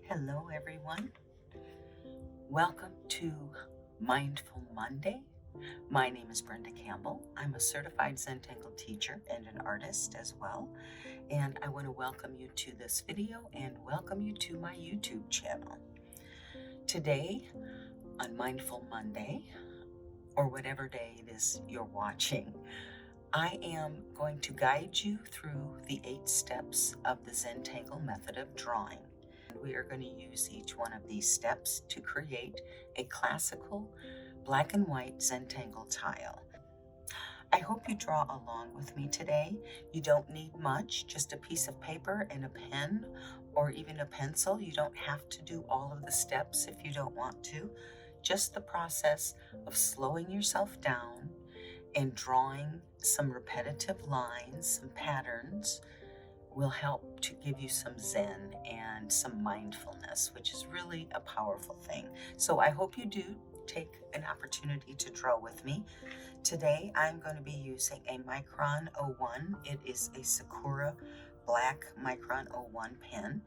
Hello, everyone. Welcome to Mindful Monday. My name is Brenda Campbell. I'm a certified Zentangle teacher and an artist as well. And I want to welcome you to this video and welcome you to my YouTube channel. Today, on Mindful Monday, or whatever day it is you're watching, I am going to guide you through the 8 steps of the Zentangle Method of drawing. We are going to use each one of these steps to create a classical black and white Zentangle tile. I hope you draw along with me today. You don't need much, just a piece of paper and a pen or even a pencil. You don't have to do all of the steps if you don't want to. Just the process of slowing yourself down and drawing some repetitive lines, some patterns, will help to give you some zen and some mindfulness, which is really a powerful thing. So I hope you do take an opportunity to draw with me. Today I'm going to be using a Micron 01. It is a Sakura black Micron 01 pen.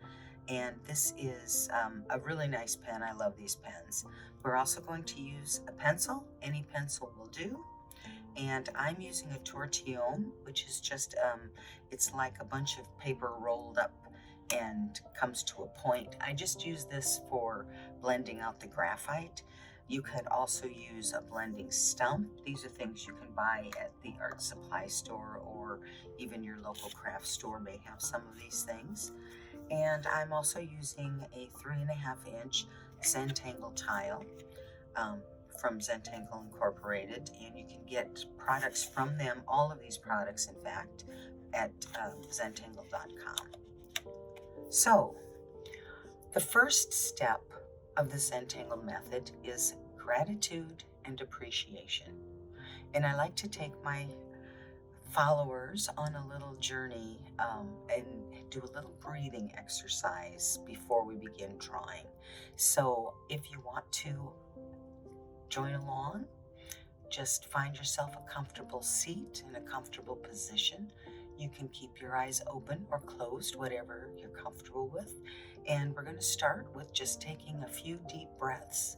And this is a really nice pen. I love these pens. We're also going to use a pencil. Any pencil will do. And I'm using a tortillon, which is just, it's like a bunch of paper rolled up and comes to a point. I just use this for blending out the graphite. You could also use a blending stump. These are things you can buy at the art supply store, or even your local craft store may have some of these things. And I'm also using a 3.5-inch Zentangle tile. From Zentangle Incorporated, and you can get products from them, all of these products in fact, at zentangle.com. So the first step of the Zentangle method is gratitude and appreciation. And I like to take my followers on a little journey and do a little breathing exercise before we begin drawing. So if you want to join along, just find yourself a comfortable seat in a comfortable position. You can keep your eyes open or closed, whatever you're comfortable with. And we're going to start with just taking a few deep breaths,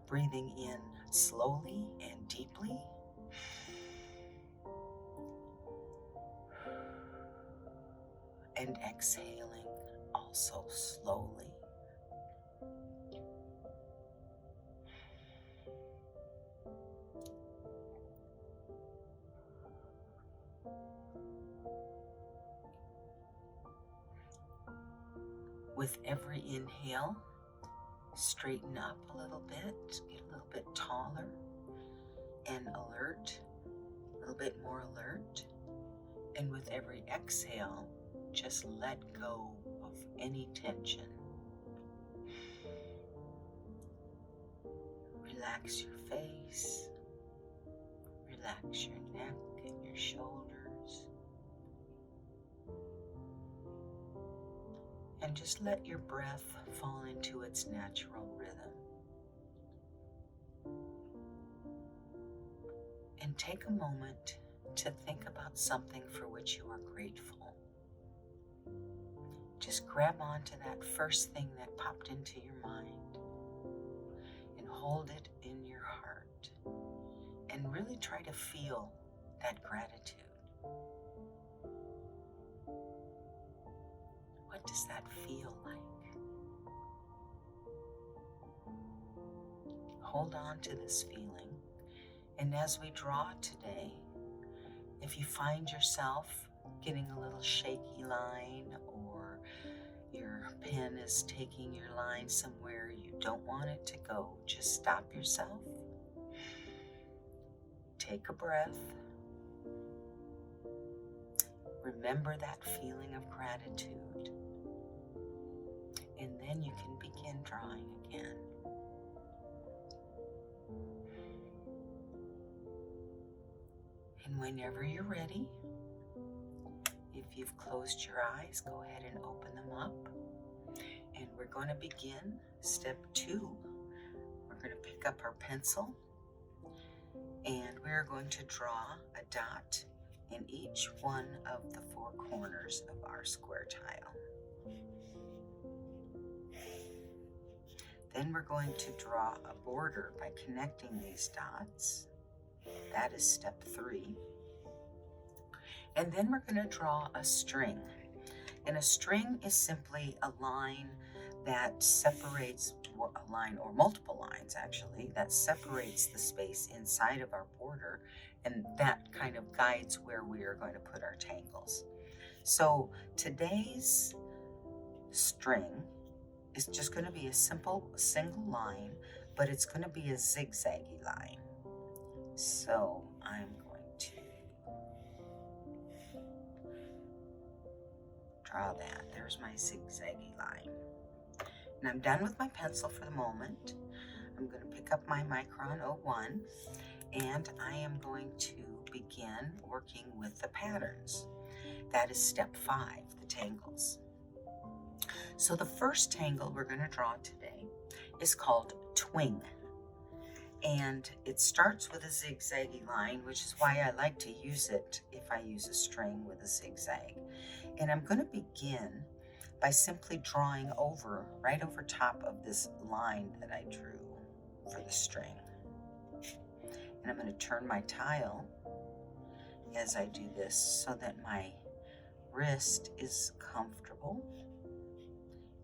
breathing in slowly and deeply. And exhaling also slowly. With every inhale, straighten up a little bit, get a little bit taller and alert, a little bit more alert. And with every exhale, just let go of any tension. Relax your face, relax your neck and your shoulders. And just let your breath fall into its natural rhythm. And take a moment to think about something for which you are grateful. Just grab onto that first thing that popped into your mind and hold it in your heart and really try to feel that gratitude. What does that feel like? Hold on to this feeling, and as we draw today, if you find yourself getting a little shaky line, or your pen is taking your line somewhere you don't want it to go, just stop yourself, take a breath, remember that feeling of gratitude, and then you can begin drawing again. And whenever you're ready, if you've closed your eyes, go ahead and open them up. And we're going to begin step 2. We're going to pick up our pencil and we're going to draw a dot in each one of the 4 corners of our square tile. Then we're going to draw a border by connecting these dots. That is step 3. And then we're going to draw a string. And a string is simply a line that separates, a line or multiple lines actually, that separates the space inside of our border, and that kind of guides where we are going to put our tangles. So today's string is just going to be a simple single line, but it's going to be a zigzaggy line. So I'm going to draw that. There's my zigzaggy line. And I'm done with my pencil for the moment. I'm going to pick up my Micron 01 and I am going to begin working with the patterns. That is step 5, the tangles. So the first tangle we're going to draw today is called twing. And it starts with a zigzaggy line, which is why I like to use it if I use a string with a zigzag. And I'm going to begin by simply drawing right over top of this line that I drew for the string. And I'm going to turn my tile as I do this so that my wrist is comfortable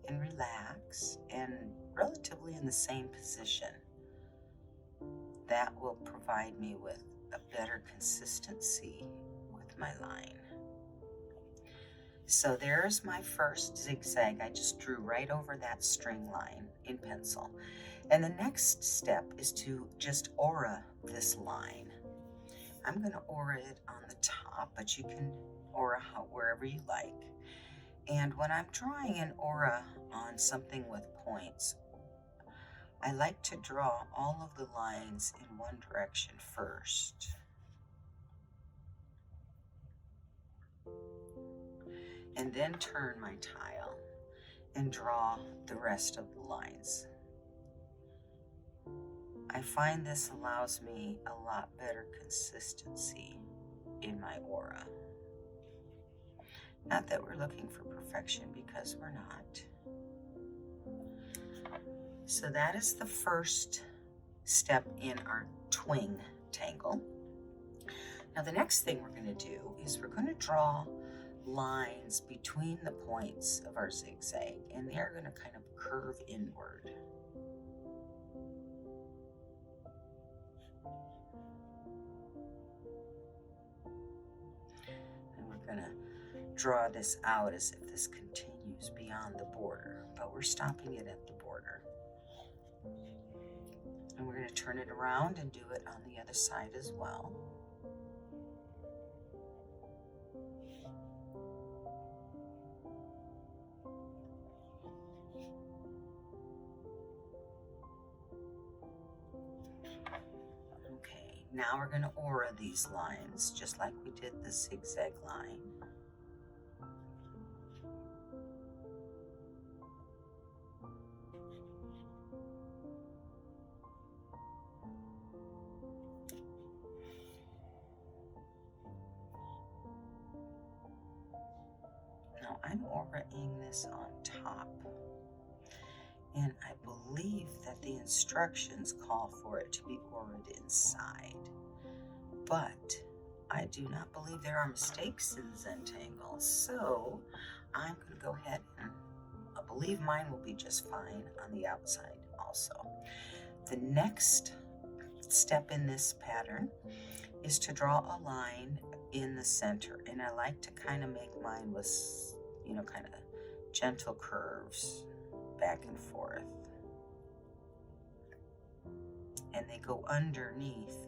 and relaxed and relatively in the same position. That will provide me with a better consistency with my line. So there's my first zigzag. I just drew right over that string line in pencil. And the next step is to just aura this line. I'm going to aura it on the top, but you can aura wherever you like. And when I'm drawing an aura on something with points, I like to draw all of the lines in one direction first. And then turn my tile and draw the rest of the lines. I find this allows me a lot better consistency in my aura. Not that we're looking for perfection, because we're not. So that is the first step in our twing tangle. Now the next thing we're going to do is we're going to draw lines between the points of our zigzag, and they're going to kind of curve inward. And we're going to draw this out as if this continues beyond the border, but we're stopping it at the border. And we're going to turn it around and do it on the other side as well. Okay, now we're going to aura these lines just like we did the zigzag line. Now I'm auraing this on top, and I believe that the instructions call for it to be auraed inside, but I do not believe there are mistakes in Zentangle, so I'm going to go ahead and I believe mine will be just fine on the outside also. The next step in this pattern is to draw a line in the center, and I like to kind of make mine with, kind of gentle curves back and forth, and they go underneath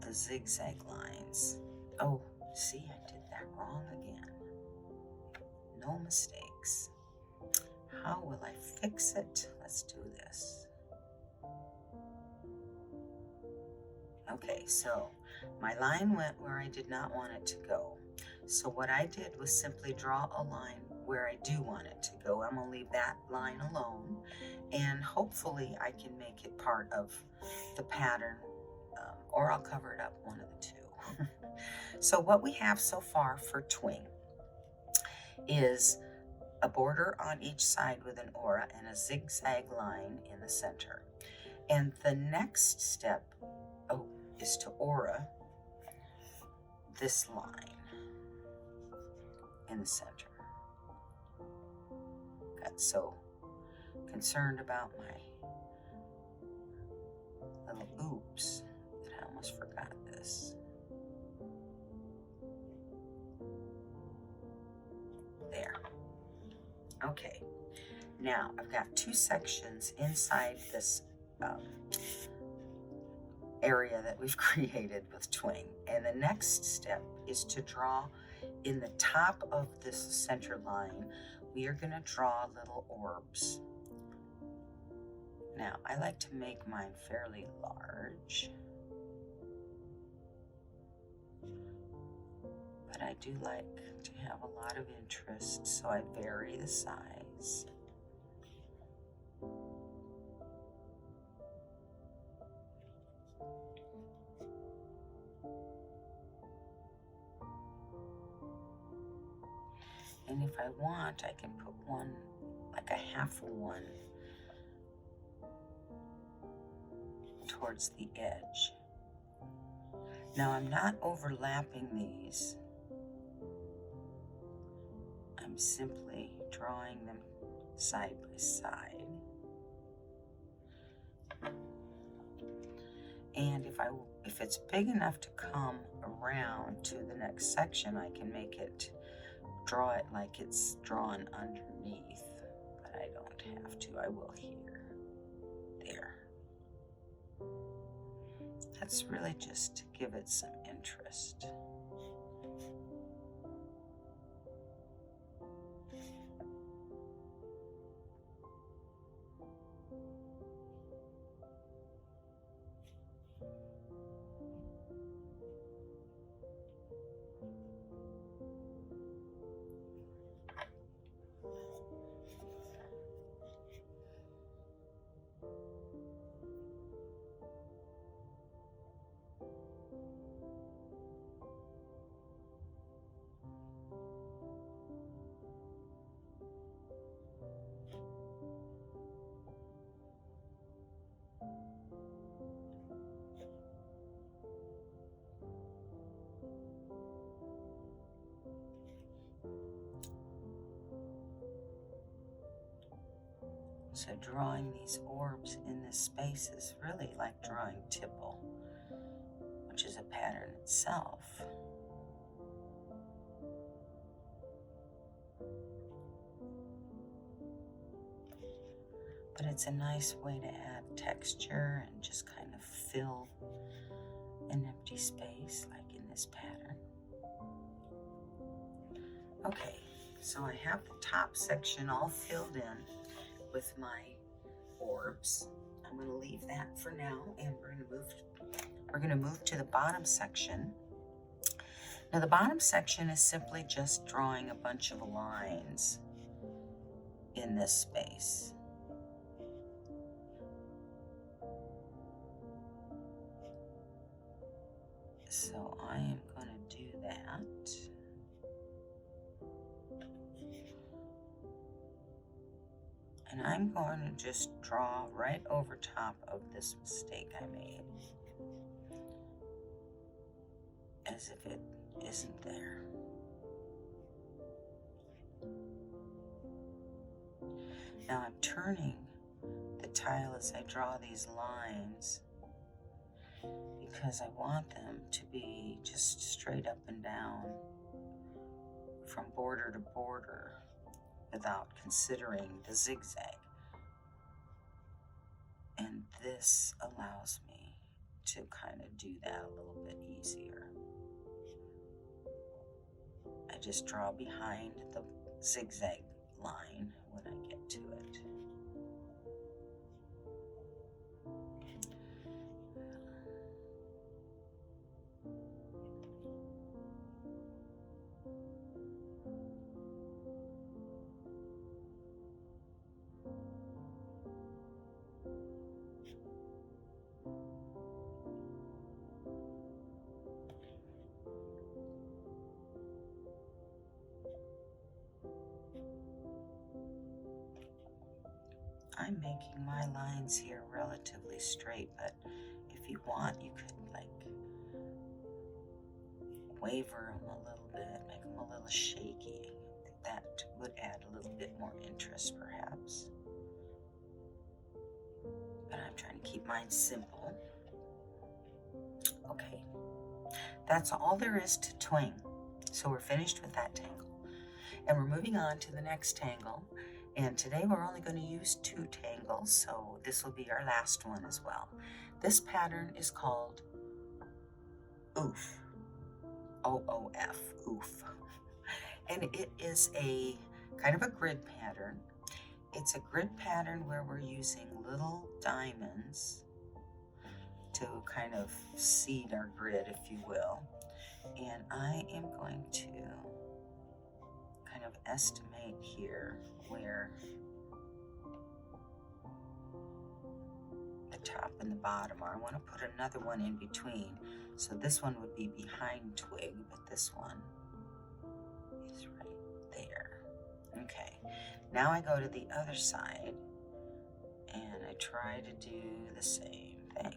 the zigzag lines. Oh, see, I did that wrong again. No mistakes. How will I fix it? Let's do this. Okay, so my line went where I did not want it to go. So what I did was simply draw a line where I do want it to go. I'm going to leave that line alone, and hopefully I can make it part of the pattern, or I'll cover it up, one of the two. So what we have so far for twing is a border on each side with an aura and a zigzag line in the center. And the next step is to aura this line in the center. Got so concerned about my little oops that I almost forgot this. There. Okay. Now I've got two sections inside this area that we've created with twing, and the next step is to draw in the top of this center line. We are going to draw little orbs. Now I like to make mine fairly large, but I do like to have a lot of interest, so I vary the size. And if I want, I can put one, like a half one, towards the edge. Now I'm not overlapping these. I'm simply drawing them side by side. And if it's big enough to come around to the next section, I can draw it like it's drawn underneath, but I don't have to. I will here. There. That's really just to give it some interest. So drawing these orbs in this space is really like drawing tipple, which is a pattern itself. But it's a nice way to add texture and just kind of fill an empty space like in this pattern. Okay, so I have the top section all filled in with my orbs. I'm going to leave that for now, and we're going to move to the bottom section. Now the bottom section is simply just drawing a bunch of lines in this space. So I am going to do that. And I'm going to just draw right over top of this mistake I made, as if it isn't there. Now I'm turning the tile as I draw these lines because I want them to be just straight up and down from border to border without considering the zigzag. And this allows me to kind of do that a little bit easier. I just draw behind the zigzag line when I get to it. I'm making my lines here relatively straight, but if you want, you could like waver them a little bit, make them a little shaky. That would add a little bit more interest perhaps. But I'm trying to keep mine simple. Okay, that's all there is to twing. So we're finished with that tangle. And we're moving on to the next tangle. And today we're only going to use 2 tangles, so this will be our last one as well. This pattern is called oof. O-O-F, oof. And it is a kind of a grid pattern. It's a grid pattern where we're using little diamonds to kind of seed our grid, if you will. And I am going to kind of estimate here where the top and the bottom are. I want to put another one in between. So this one would be behind twig, but this one is right there. Okay, now I go to the other side and I try to do the same thing.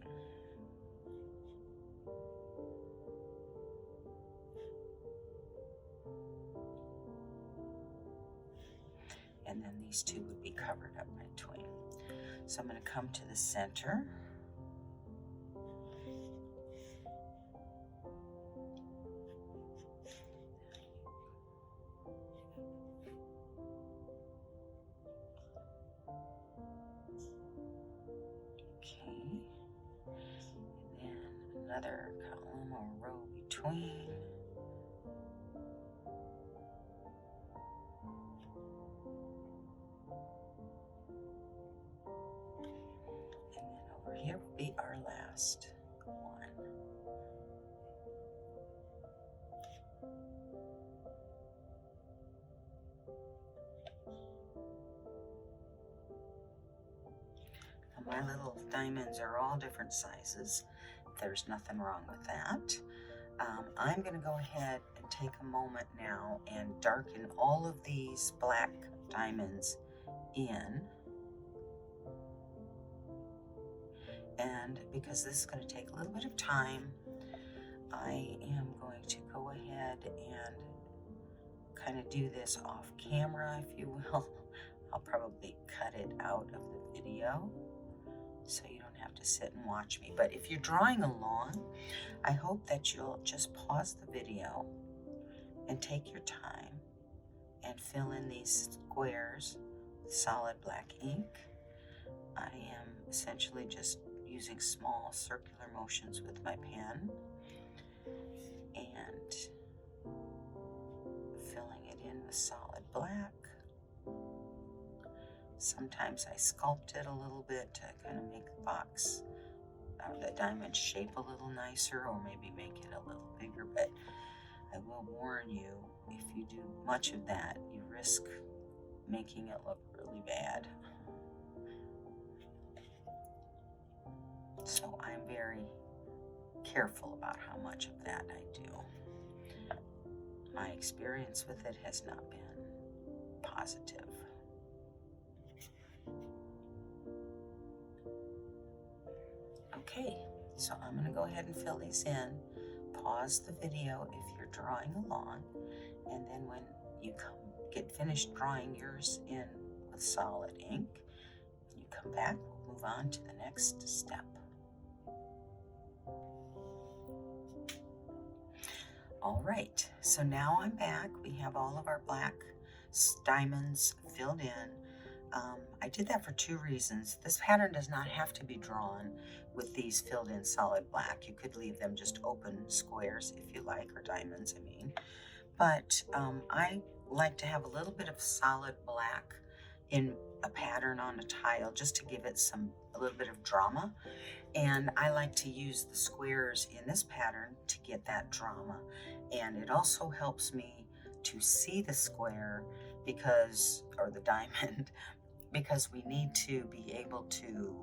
And then these 2 would be covered up by twig. So I'm going to come to the center. Okay. And then another column or row between. Here will be our last one. Now my little diamonds are all different sizes. There's nothing wrong with that. I'm going to go ahead and take a moment now and darken all of these black diamonds in. And because this is going to take a little bit of time, I am going to go ahead and kind of do this off camera, if you will. I'll probably cut it out of the video so you don't have to sit and watch me. But if you're drawing along, I hope that you'll just pause the video and take your time and fill in these squares with solid black ink. I am essentially just using small circular motions with my pen and filling it in with solid black. Sometimes I sculpt it a little bit to kind of make the box, the diamond shape a little nicer, or maybe make it a little bigger, but I will warn you, if you do much of that, you risk making it look really bad. So I'm very careful about how much of that I do. My experience with it has not been positive. Okay, so I'm going to go ahead and fill these in. Pause the video if you're drawing along, and then when you get finished drawing yours in with solid ink, when you come back, we'll move on to the next step. All right, so now I'm back. We have all of our black diamonds filled in. I did that for 2 reasons. This pattern does not have to be drawn with these filled in solid black. You could leave them just open squares if you like, or diamonds, I mean. But I like to have a little bit of solid black in a pattern on a tile just to give it a little bit of drama. And I like to use the squares in this pattern to get that drama. And it also helps me to see the square or the diamond, because we need to be able to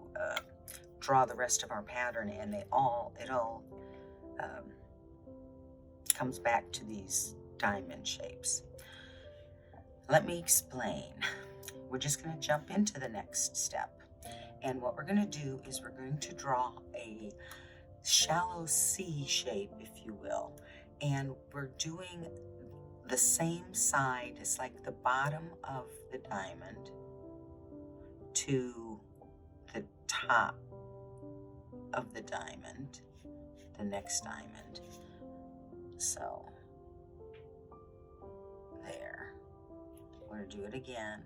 draw the rest of our pattern, and it all comes back to these diamond shapes. Let me explain. we're just going to jump into the next step. And what we're going to do is we're going to draw a shallow C shape, if you will. And we're doing the same side. It's like the bottom of the diamond to the top of the diamond, the next diamond. So there. We're going to do it again.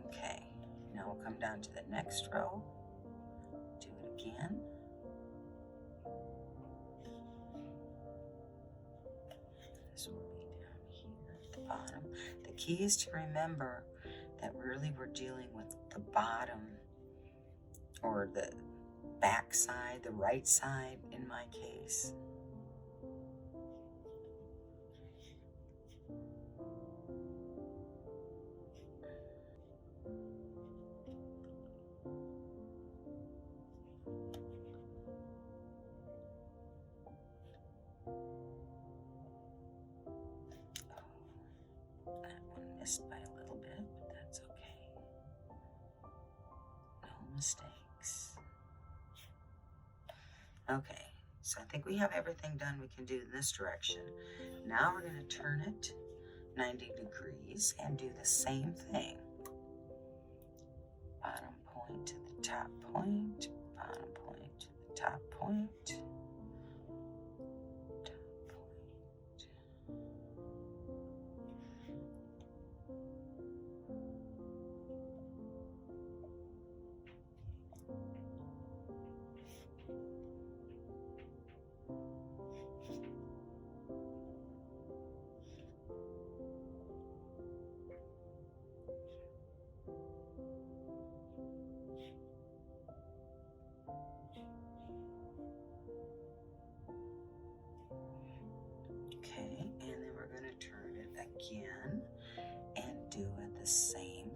Okay, now we'll come down to the next row, do it again. This will be down here at the bottom. The key is to remember that really we're dealing with the bottom, or the back side, the right side in my case. That one missed by a little bit, but that's okay. No mistakes. Okay, so I think we have everything done we can do in this direction. Now we're going to turn it 90 degrees and do the same thing. Bottom point to the top point, bottom point to the top point, top point. Okay, and then we're going to turn it again and do it the same thing.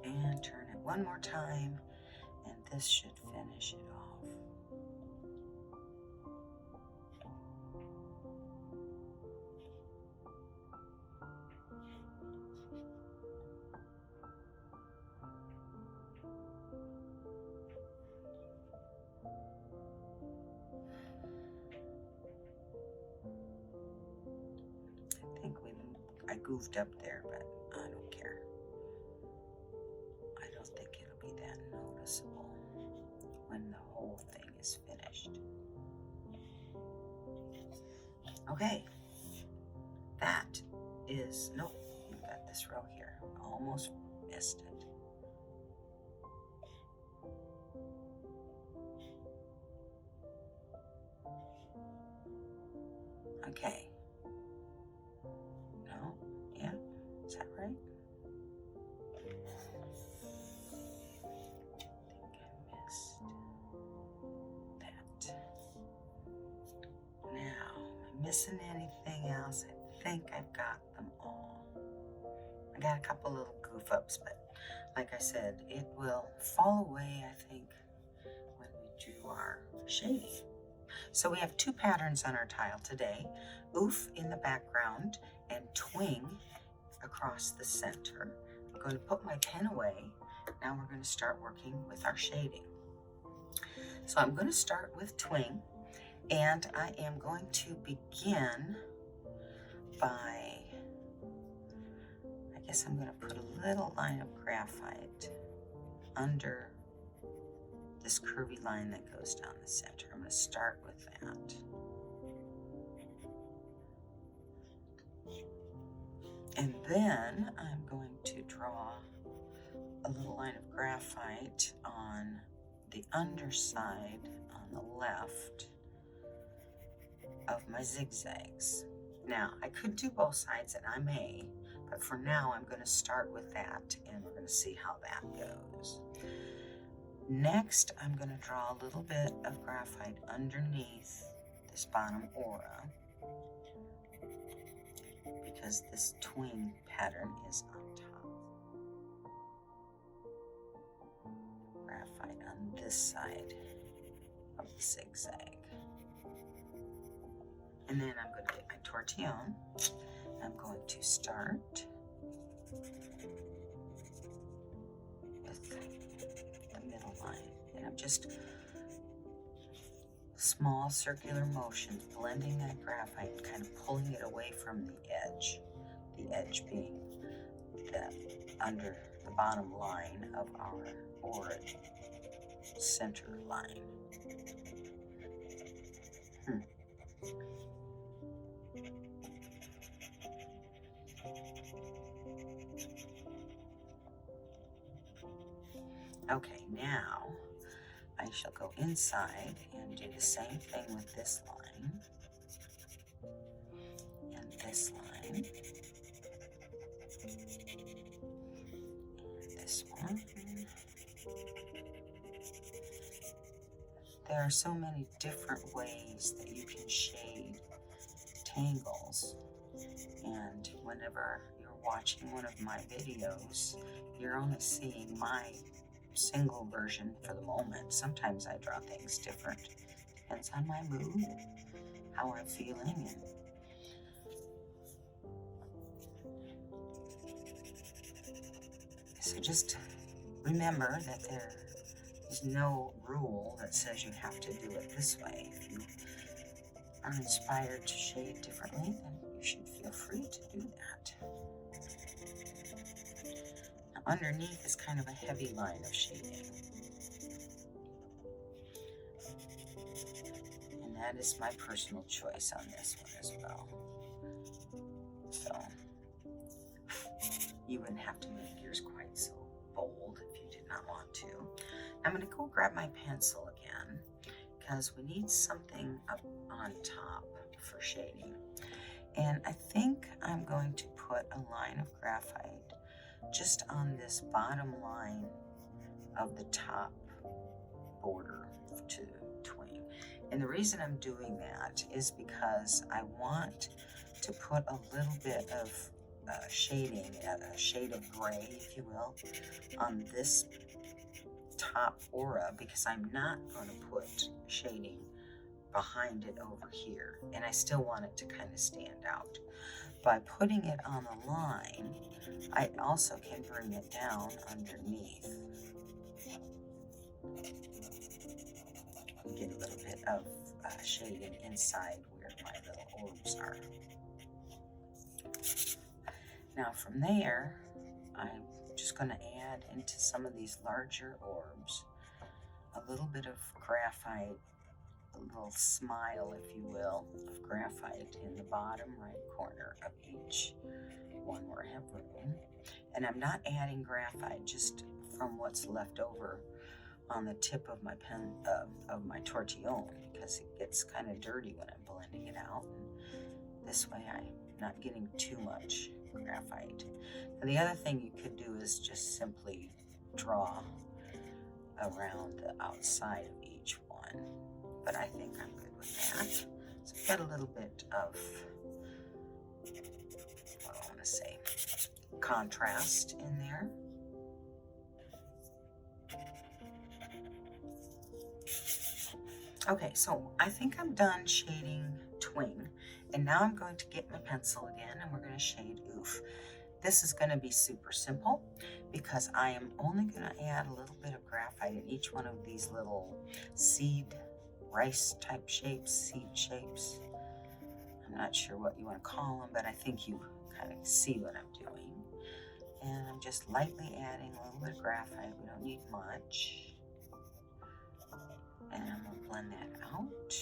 And turn it one more time, and this should finish it off. I goofed up there, but I don't care. I don't think it'll be that noticeable when the whole thing is finished. Okay, that is, nope, you've got this row here. Almost missed it. Okay. No? Yeah? Is that right? I think I missed that. Now, am I missing anything else? I think I've got them all. I got a couple little goof ups, but like I said, it will fall away, I think, when we do our shading. So we have two patterns on our tile today, oof in the background and twing across the center. I'm going to put my pen away. Now we're going to start working with our shading. So I'm going to start with twing, and I am going to begin by, I guess I'm going to put a little line of graphite under this curvy line that goes down the center. I'm going to start with that. And then I'm going to draw a little line of graphite on the underside on the left of my zigzags. Now, I could do both sides, and I may, but for now I'm going to start with that, and we're going to see how that goes. Next, I'm going to draw a little bit of graphite underneath this bottom aura, because this twing pattern is on top. Graphite on this side of the zigzag. And then I'm going to get my tortillon. I'm going to start with the middle line. And I'm just small circular motions, blending that graphite, kind of pulling it away from the edge being under the bottom line of our aura center line. Okay, now I shall go inside and do the same thing with this line and this line and this one. There are so many different ways that you can shade tangles, and whenever you're watching one of my videos, you're only seeing my single version for the moment. Sometimes I draw things different. Depends on my mood, how I'm feeling, and so just remember that there is no rule that says you have to do it this way. If you are inspired to shade differently, then you should feel free to do that. Now, underneath is kind of a heavy line of shading. And that is my personal choice on this one as well. So you wouldn't have to make yours quite so bold if you did not want to. I'm going to go grab my pencil again, because we need something up on top for shading. And I think I'm going to put a line of graphite just on this bottom line of the top border to twing. And the reason I'm doing that is because I want to put a little bit of shading, a shade of gray, if you will, on this top aura, because I'm not going to put shading behind it over here, and I still want it to kind of stand out. By putting it on the line, I also can bring it down underneath and get a little bit of shading inside where my little orbs are. Now from there, I'm just going to add into some of these larger orbs a little bit of graphite, a little smile, if you will, of graphite in the bottom right corner of each one where I have room. And I'm not adding graphite just from what's left over on the tip of my pen, of my tortillon, because it gets kind of dirty when I'm blending it out. And this way I'm not getting too much graphite. And the other thing you could do is just simply draw around the outside of each one, but I think I'm good with that. So I've got a little bit of, what do I want to say, contrast in there. Okay, so I think I'm done shading twing, and now I'm going to get my pencil again, and we're going to shade oof. This is going to be super simple because I am only going to add a little bit of graphite in each one of these little seed, rice type shapes, seed shapes. I'm not sure what you want to call them, but I think you kind of see what I'm doing. And I'm just lightly adding a little bit of graphite. We don't need much. And I'm going to blend that out.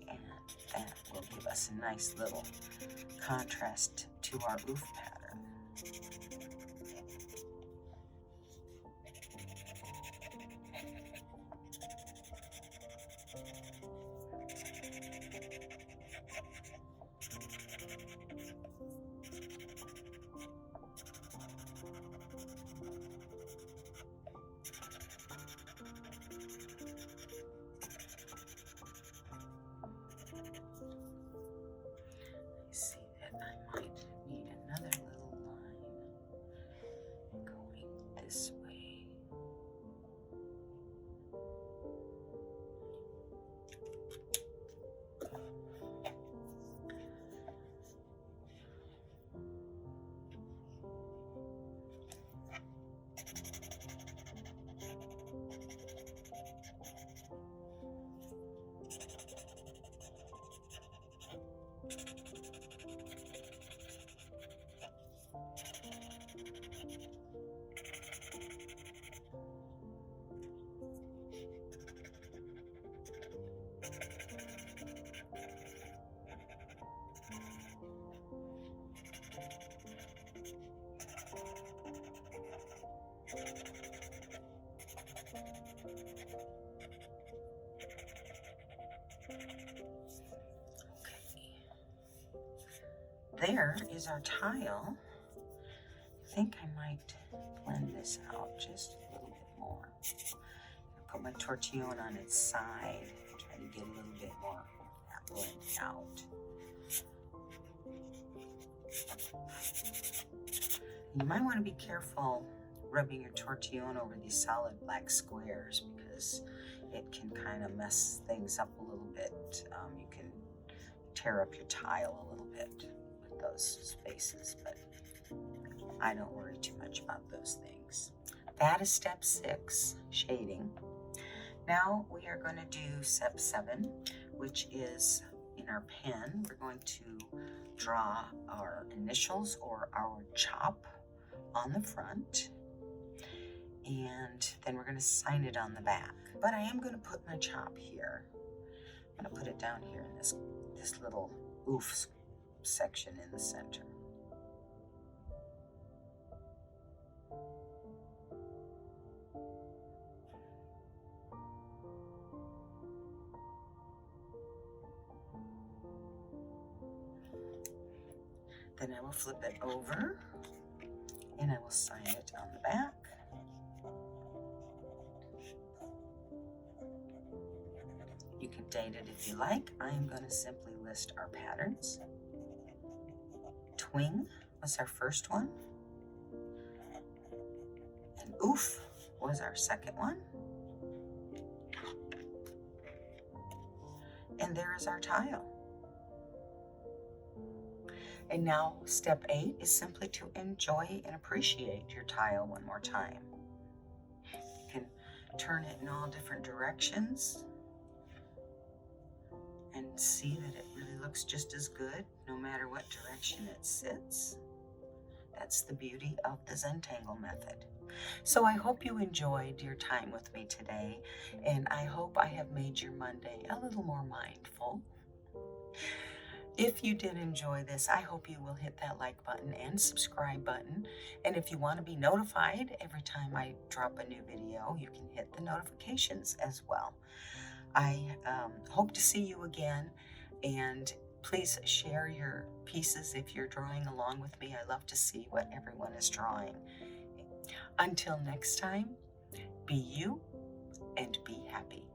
And that will give us a nice little contrast to our oof pattern. See that I might need another little line going this way. There is our tile. I think I might blend this out just a little bit more. I'll put my tortillon on its side, try to get a little bit more of that blend out. You might want to be careful rubbing your tortillon over these solid black squares because it can kind of mess things up a little bit. You can tear up your tile a little bit with those spaces, but I don't worry too much about those things. That is step 6, shading. Now we are going to do step 7, which is in our pen, we're going to draw our initials or our chop on the front, and then we're going to sign it on the back. But I am going to put my chop here. I'm going to put it down here in this little oof section in the center. Then I will flip it over and I will sign it on the back. You can date it if you like. I am going to simply list our patterns. Twing was our first one. And oof was our second one. And there is our tile. And now step 8 is simply to enjoy and appreciate your tile one more time. You can turn it in all different directions and see that it really looks just as good no matter what direction it sits. That's the beauty of the Zentangle method. So I hope you enjoyed your time with me today, and I hope I have made your Monday a little more mindful. If you did enjoy this, I hope you will hit that like button and subscribe button. And if you want to be notified every time I drop a new video, you can hit the notifications as well. I hope to see you again, and please share your pieces if you're drawing along with me. I love to see what everyone is drawing. Until next time, be you and be happy.